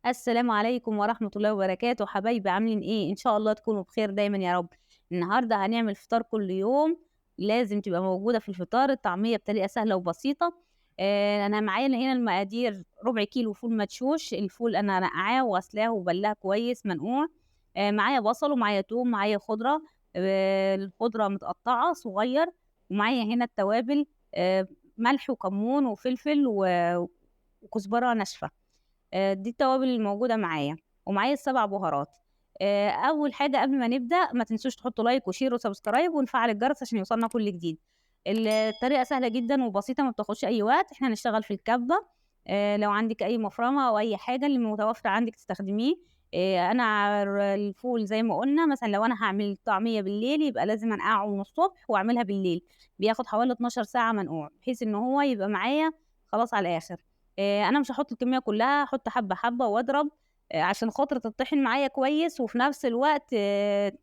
السلام عليكم ورحمة الله وبركاته، حبايبي عاملين إيه؟ إن شاء الله تكونوا بخير دايمًا يا رب. النهارده هنعمل فطار كل يوم، لازم تبقى موجودة في الفطار الطعمية بطريقة سهلة وبسيطة. أنا معايا هنا المقادير ربع كيلو فول مدشوش، الفول أنا نقعاه وغسلاه وبلاه كويس منقوع. معايا بصل ومعايا توم، معايا خضرة، الخضرة متقطعة صغير، ومعايا هنا التوابل، ملح وكمون وفلفل وكزبرة ناشفة. دي التوابل الموجودة معايا، ومعايا ال7 بهارات. أول حاجة قبل ما نبدأ ما تنسوش تحطوا لايك وشير وسبسكرايب ونفعل الجرس عشان يوصلنا كل جديد. الطريقة سهلة جدًا وبسيطة ما بتاخدش أي وقت، إحنا هنشتغل في الكبة. لو عندِك أي مفرمة أو أي حاجة اللي متوفر عندِك تستخدميه. أنا الفول زي ما قُلنا مثلًا لو أنا هاعمل طعمية بالليل يبقى لازم أنقعه من الصبح وأعملها بالليل، بياخد حوالي 12 ساعة منقوع، بحيث إن هو يبقى معايا خلاص على الآخر. أنا مش هاحط الكمية كلّها، هاحط حبّة، حبّة وأضرب عشان خاطر تطحن معايا كويس، وفي نفس الوقت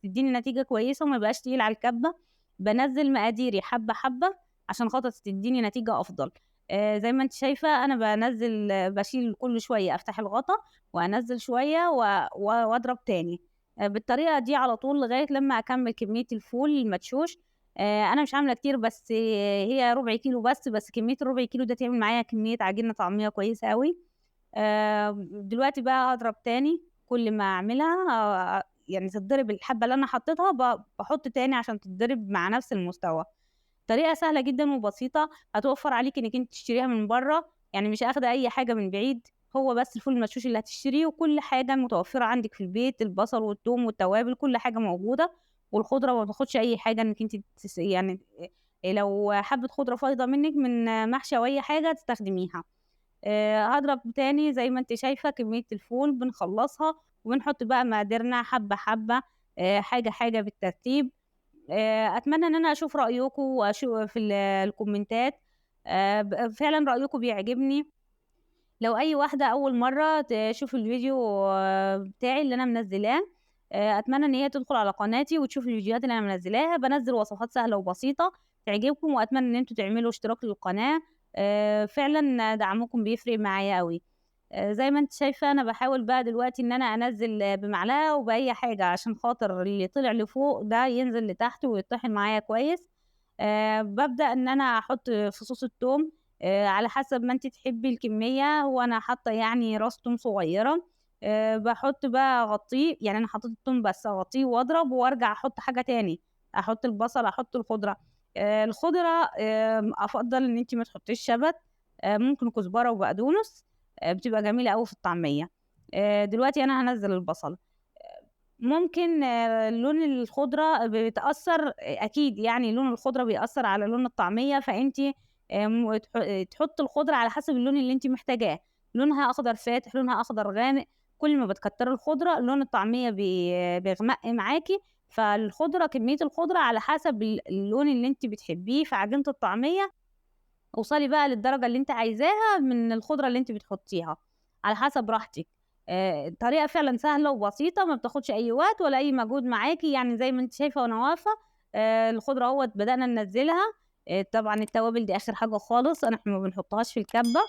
تدّيني نتيجة كويسة وما يبقاش تقيل على الكبة. بانزّل مقاديري حبّة، حبّة عشان خاطر تدّيني نتيجة أفضل. زي ما أنتِ شايفة أنا بانزّل باشيل كل شوية أفتح الغطا وأنزّل شوية وأضرب تاني. بالطريقة دي على طول لغاية لمّا أكمّل كمية الفول المدشوش. أنا مش عاملة كتير بس هي ربع كيلو بس كمية الربع كيلو ده تعمل معايا كمية عجينة طعمية كويسة أوي. دلوقتي بقى هاضرب تاني، كل ما أعملها يعني تتضرب الحبة اللي أنا حطيتها باحط تاني عشان تتضرب مع نفس المستوى. طريقة سهلة جدًا وبسيطة، هتوفّر عليكِ إنِّك أنتِ تشتريها من برّه، يعني مش آخدة أي حاجة من بعيد، هو بس الفول المدشوش اللي هتشتريه وكل حاجة متوفّرة عندِك في البيت، البصل والتوم والتوابل كل حاجة موجودة، والخضرة ما بتاخدش أي حاجة إنِّك أنتِ يعني لو حبّة خضرة فايضة منِّك من محشي أو أي حاجة تستخدميها. هاضرب تاني زي ما أنتِ شايفة كمية الفول بنخلّصها، وبنحط بقى مقاديرنا حبّة، حبّة، حاجة، حاجة بالترتيب. أتمنى إن أنا أشوف رأيكم في الكومنتات. فعلًا رأيكم بيعجبني. لو أي واحدة أول مرّة تشوف الفيديو بتاعي اللي أنا منزّلاه، أتمنى إن هي تدخل على قناتي وتشوف الفيديوهات اللي أنا منزّلاها، بانزّل وصفات سهلة وبسيطة تعجبكم، وأتمنى إن أنتم تعملوا اشتراك للقناة. فعلًا دعمكم بيفرق معايا أوي. زي ما أنتِ شايفة أنا باحاول بقى دلوقتي إن أنا أنزّل بمعلقة وبأي حاجة عشان خاطر اللي طلع لفوق ده ينزل لتحت ويتطحن معايا كويس. بابدأ إن أنا أحط فصوص التوم على حسب ما أنتِ تحبّي الكمية، هو أنا حاطة يعني راس توم صغيّرة. باحط بقى أغطّيه، يعني أنا حطيت التوم بس أغطّيه وأضرب وأرجع أحط حاجة تاني، أحط البصل، أحط الخضرة. الخضرة أفضّل إن أنتِ ما تحطّيش شبت، ممكن كزبرة وبقدونس، بتبقى جميلة أوي في الطعمية. دلوقتي أنا هانزّل البصل. ممكن لون الخضرة بيتأثّر أكيد يعني لون الخضرة بيأثّر على لون الطعمية، فأنتِ تحُطّي الخضرة على حسب اللون اللي أنتِ محتاجاه، لونها أخضر فاتح، لونها أخضر غامق، كل ما بتكتّري الخضرة لون الطعمية بيغمق معاكِ. فالخضرة كمية الخضرة على حسب اللون اللي أنتِ بتحبيه في عجينة الطعمية. اوصلي بقى للدرجة اللي أنتِ عايزاها من الخضرة اللي أنتِ بتحطّيها، على حسب راحتِك. الطريقة فعلًا سهلة وبسيطة ما بتاخدش أي وقت ولا أي مجهود معاكِ، يعني زي ما أنتِ شايفة وأنا واقفة. الخضرة أهوّة بدأنا ننزّلها. طبعًا التوابل دي آخر حاجة خالص، إحنا ما بنحطّهاش في الكبة.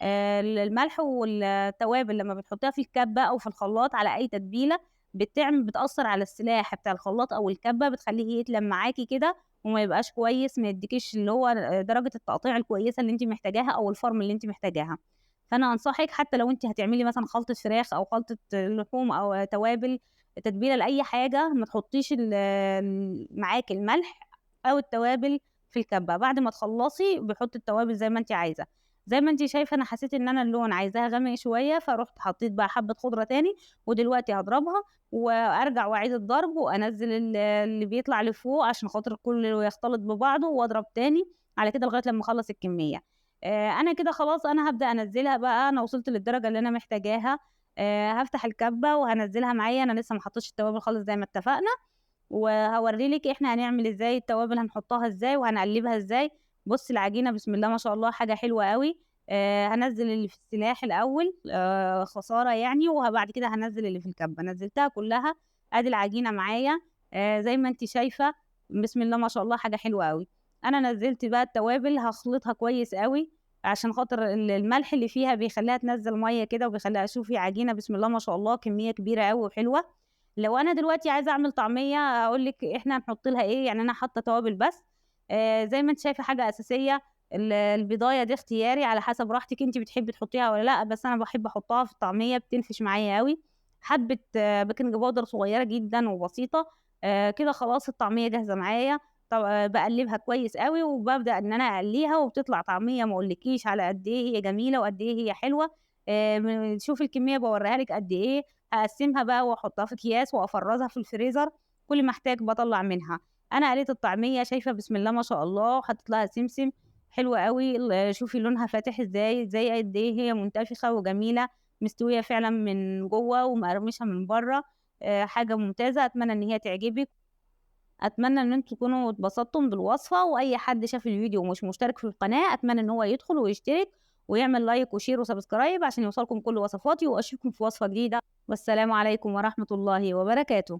الملح والتوابل لمّا بنحطّيها في الكبة أو في الخلاط على أي تتبيلة بتأثّر على السلاح بتاع الخلاط أو الكبة، بتخلّيه يتلم معاكِ كده وما يبقاش كويس، ما يدّيكيش اللي هو درجة التقطيع الكويسة اللي أنتِ محتاجاها أو الفورم اللي أنتِ محتاجاها. فأنا أنصحِك حتى لو أنتِ هتعملي مثلًا خلطة فراخ أو خلطة لحوم أو توابل، تتبيلة لأي حاجة، ما تحطّيش معاكِ الملح أو التوابل في الكبة، بعد ما تخلّصي بحُطّي التوابل زي ما أنتِ عايزة. زي ما أنتِ شايفة أنا حسيت إن أنا اللون عايزاه غامق شوية، فرُحت حطيت بقى حبّة خضرة تاني، ودلوقتي هاضربها وأرجع وأعيد الضرب وأنزّل اللي بيطلع لفوق عشان خاطر كلّه يختلط ببعضه وأضرب تاني، على كده لغاية لمّا أخلّص الكمية. أنا كده خلاص أنا هابدأ أنزّلها بقى، أنا وصلت للدرجة اللي أنا محتاجاها. هافتح الكبة وهانزّلها معايا، أنا لسه ما حطيتش التوابل خالص زي ما اتفقنا. وهاورّي لِك إحنا هنعمل إزاي التوابل هنحطها إزاي وهنقلّبها إزاي. بُصّي العجينة بسم الله ما شاء الله حاجة حلوة أوي. هانزّل اللي في السلاح الأول خسارة يعني، بعد كده هانزّل اللي في الكَبّة، نزّلتها كلّها، أدي العجينة معايا. زي ما أنتِ شايفة بسم الله ما شاء الله حاجة حلوة أوي. أنا نزّلت بقى التوابل هاخلطها كويس أوي. عشان خاطر الملح اللي فيها بيخلّيها تنزّل مَيّة كده وبيخلّيها شوفي عجينة بسم الله ما شاء الله كمية كبيرة أوي وحلوة. لو أنا دلوقتي عايزة أعمل طعمية أقول لِك إحنا هنحط لها إيه، يعني أنا حاطة توابل بس. زي ما أنتِ شايفة حاجة أساسية، البضاية دي اختياري على حسب راحتِك أنتِ بتحبي تحطيها والّا لأ، بس أنا باحب أحطها في الطعمية بتنفش معايا أوي. حبة بيكنج باودر صغيرة جدًا وبسيطة. كده خلاص الطعمية جاهزة معايا. باقلّبها كويس أوي وبابدأ إن أنا أقلّيها وبتطلع طعمية ما أقولكيش على قد إيه هي جميلة وقد إيه هي حلوة. شوفي الكمية باورّيها لِك قد إيه. هاقسّمها بقى وأحطها في أكياس وأفرّزها في الفريزر، كل ما أحتاج باطلّع منها. أنا قليت الطعمية شايفة بسم الله ما شاء الله وحطيت لها سمسم، حلوة أوي. شوفي لونها فاتح إزاي قد إيه هي منتفخة وجميلة، مستوية فعلًا من جوّه ومقرمشة من برّه. حاجة ممتازة، أتمنى إن هي تعجبِك. أتمنى إن أنتم تكونوا اتبسطتم بالوصفة، وأي حد شاف الفيديو ومش مشترك في القناة أتمنى إن هو يدخل ويشترك ويعمل لايك وشير وسبسكرايب عشان يوصلكم كل وصفاتي، وأشوفكم في وصفة جديدة، والسلام عليكم ورحمة الله وبركاته.